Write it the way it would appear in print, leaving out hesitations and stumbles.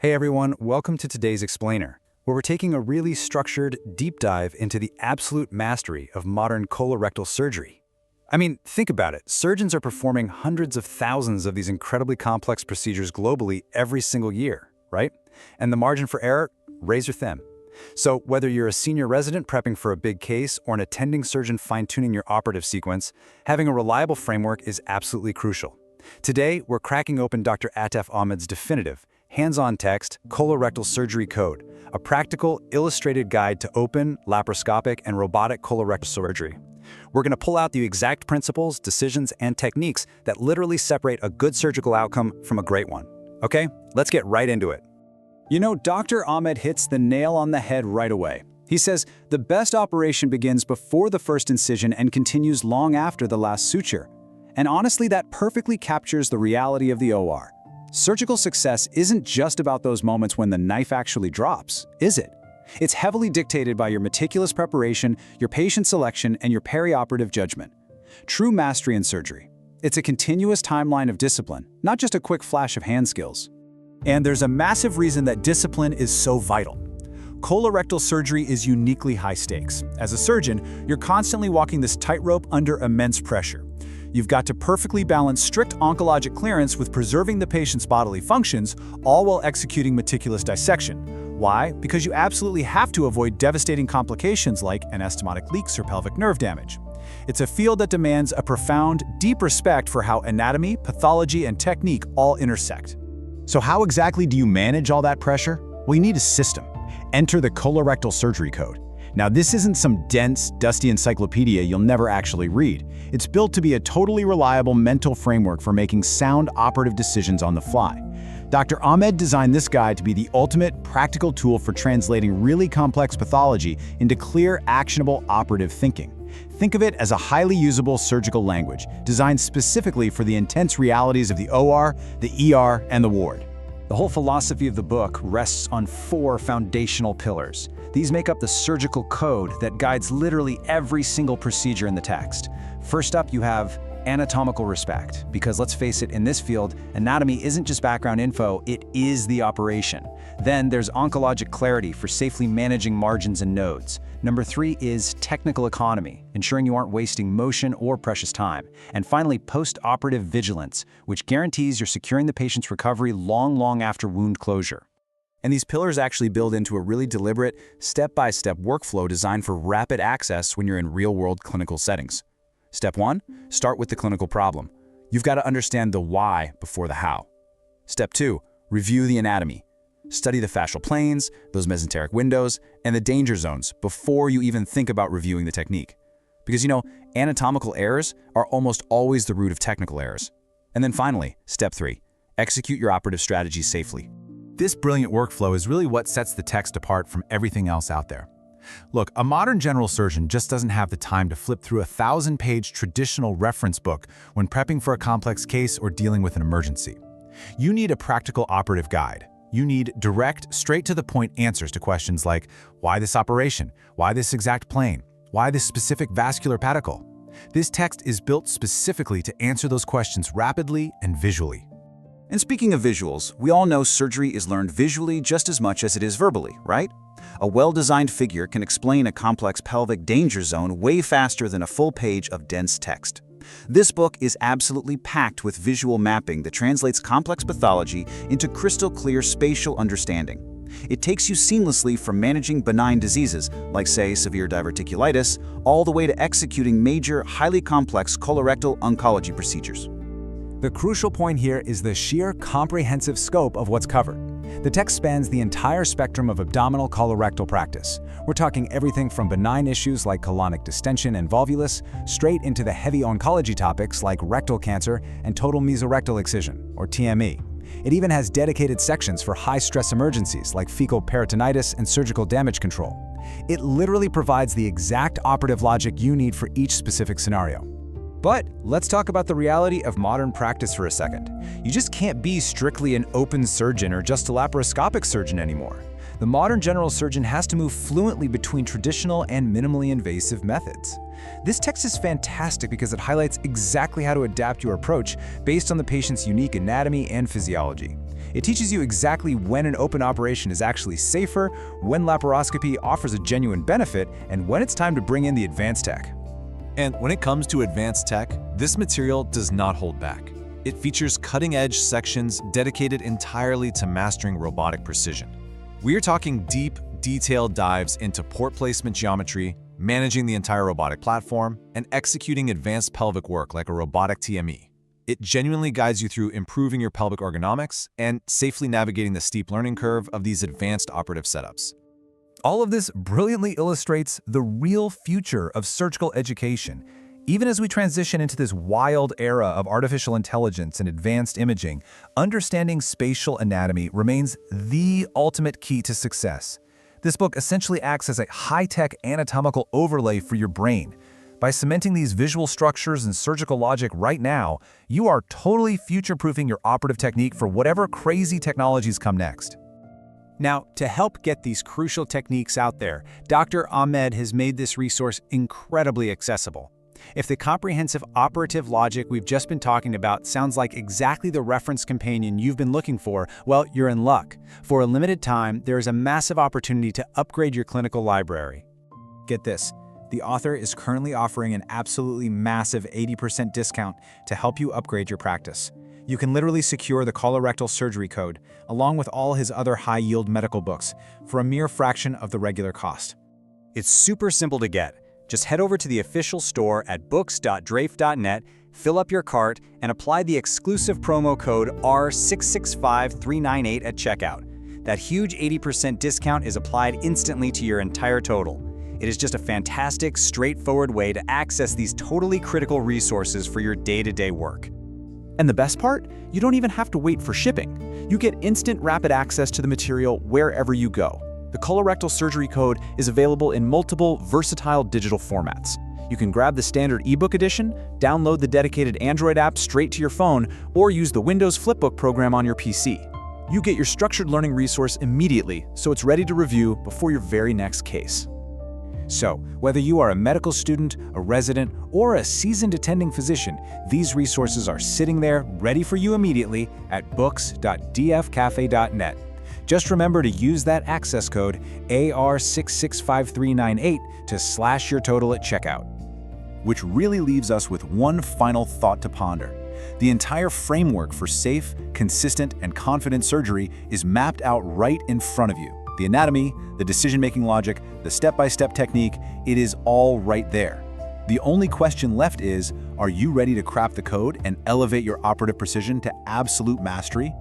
Hey everyone, welcome to today's Explainer, where we're taking a really structured, deep dive into the absolute mastery of modern colorectal surgery. I mean, think about it. Surgeons are performing hundreds of thousands of these incredibly complex procedures globally every single year, right? And the margin for error? Razor thin. So whether you're a senior resident prepping for a big case or an attending surgeon fine-tuning your operative sequence, having a reliable framework is absolutely crucial. Today, we're cracking open Dr. Atef Ahmed's definitive, hands-on text, Colorectal Surgery Code, a practical, illustrated guide to open, laparoscopic, and robotic colorectal surgery. We're going to pull out the exact principles, decisions, and techniques that literally separate a good surgical outcome from a great one. Okay, let's get right into it. You know, Dr. Ahmed hits the nail on the head right away. He says, the best operation begins before the first incision and continues long after the last suture. And honestly, that perfectly captures the reality of the OR. Surgical success isn't just about those moments when the knife actually drops, is it? It's heavily dictated by your meticulous preparation, your patient selection, and your perioperative judgment. True mastery in surgery. It's a continuous timeline of discipline, not just a quick flash of hand skills. And there's a massive reason that discipline is so vital. Colorectal surgery is uniquely high stakes. As a surgeon, you're constantly walking this tightrope under immense pressure. You've got to perfectly balance strict oncologic clearance with preserving the patient's bodily functions, all while executing meticulous dissection. Why? Because you absolutely have to avoid devastating complications like anastomotic leaks or pelvic nerve damage. It's a field that demands a profound, deep respect for how anatomy, pathology, and technique all intersect. So how exactly do you manage all that pressure? Well, you need a system. Enter the Colorectal Surgery Code. Now, this isn't some dense, dusty encyclopedia you'll never actually read. It's built to be a totally reliable mental framework for making sound operative decisions on the fly. Dr. Ahmed designed this guide to be the ultimate practical tool for translating really complex pathology into clear, actionable operative thinking. Think of it as a highly usable surgical language, designed specifically for the intense realities of the OR, the ER, and the ward. The whole philosophy of the book rests on 4 foundational pillars. These make up the surgical code that guides literally every single procedure in the text. First up, you have anatomical respect, because let's face it, in this field, anatomy isn't just background info, it is the operation. Then there's oncologic clarity for safely managing margins and nodes. Number 3 is technical economy, ensuring you aren't wasting motion or precious time. And finally, post-operative vigilance, which guarantees you're securing the patient's recovery long after wound closure. And these pillars actually build into a really deliberate, step-by-step workflow designed for rapid access when you're in real-world clinical settings. Step 1, start with the clinical problem. You've got to understand the why before the how. Step 2, review the anatomy. Study the fascial planes, those mesenteric windows, and the danger zones before you even think about reviewing the technique. Because, you know, anatomical errors are almost always the root of technical errors. And then finally, step 3, execute your operative strategy safely. This brilliant workflow is really what sets the text apart from everything else out there. Look, a modern general surgeon just doesn't have the time to flip through a 1,000-page traditional reference book when prepping for a complex case or dealing with an emergency. You need a practical operative guide. You need direct, straight-to-the-point answers to questions like, why this operation? Why this exact plane? Why this specific vascular pedicle? This text is built specifically to answer those questions rapidly and visually. And speaking of visuals, we all know surgery is learned visually just as much as it is verbally, right? A well-designed figure can explain a complex pelvic danger zone way faster than a full page of dense text. This book is absolutely packed with visual mapping that translates complex pathology into crystal-clear spatial understanding. It takes you seamlessly from managing benign diseases, like say severe diverticulitis, all the way to executing major, highly complex colorectal oncology procedures. The crucial point here is the sheer comprehensive scope of what's covered. The text spans the entire spectrum of abdominal colorectal practice. We're talking everything from benign issues like colonic distension and volvulus, straight into the heavy oncology topics like rectal cancer and total mesorectal excision, or TME. It even has dedicated sections for high-stress emergencies like fecal peritonitis and surgical damage control. It literally provides the exact operative logic you need for each specific scenario. But let's talk about the reality of modern practice for a second. You just can't be strictly an open surgeon or just a laparoscopic surgeon anymore. The modern general surgeon has to move fluently between traditional and minimally invasive methods. This text is fantastic because it highlights exactly how to adapt your approach based on the patient's unique anatomy and physiology. It teaches you exactly when an open operation is actually safer, when laparoscopy offers a genuine benefit, and when it's time to bring in the advanced tech. And when it comes to advanced tech, this material does not hold back. It features cutting-edge sections dedicated entirely to mastering robotic precision. We are talking deep, detailed dives into port placement geometry, managing the entire robotic platform, and executing advanced pelvic work like a robotic TME. It genuinely guides you through improving your pelvic ergonomics and safely navigating the steep learning curve of these advanced operative setups. All of this brilliantly illustrates the real future of surgical education. Even as we transition into this wild era of artificial intelligence and advanced imaging, understanding spatial anatomy remains the ultimate key to success. This book essentially acts as a high-tech anatomical overlay for your brain. By cementing these visual structures and surgical logic right now, you are totally future-proofing your operative technique for whatever crazy technologies come next. Now, to help get these crucial techniques out there, Dr. Ahmed has made this resource incredibly accessible. If the comprehensive operative logic we've just been talking about sounds like exactly the reference companion you've been looking for, well, you're in luck. For a limited time, there is a massive opportunity to upgrade your clinical library. Get this, the author is currently offering an absolutely massive 80% discount to help you upgrade your practice. You can literally secure the Colorectal Surgery Code, along with all his other high-yield medical books, for a mere fraction of the regular cost. It's super simple to get. Just head over to the official store at books.drafe.net, fill up your cart, and apply the exclusive promo code R665398 at checkout. That huge 80% discount is applied instantly to your entire total. It is just a fantastic, straightforward way to access these totally critical resources for your day-to-day work. And the best part? You don't even have to wait for shipping. You get instant, rapid access to the material wherever you go. The Colorectal Surgery Code is available in multiple, versatile digital formats. You can grab the standard Ebook edition, download the dedicated Android app straight to your phone, or use the Windows Flipbook program on your PC. You get your structured learning resource immediately, so it's ready to review before your very next case. So, whether you are a medical student, a resident, or a seasoned attending physician, these resources are sitting there ready for you immediately at books.dfcafe.net. Just remember to use that access code AR665398 to slash your total at checkout. Which really leaves us with one final thought to ponder. The entire framework for safe, consistent, and confident surgery is mapped out right in front of you. The anatomy, the decision-making logic, the step-by-step technique, it is all right there. The only question left is, are you ready to crack the code and elevate your operative precision to absolute mastery?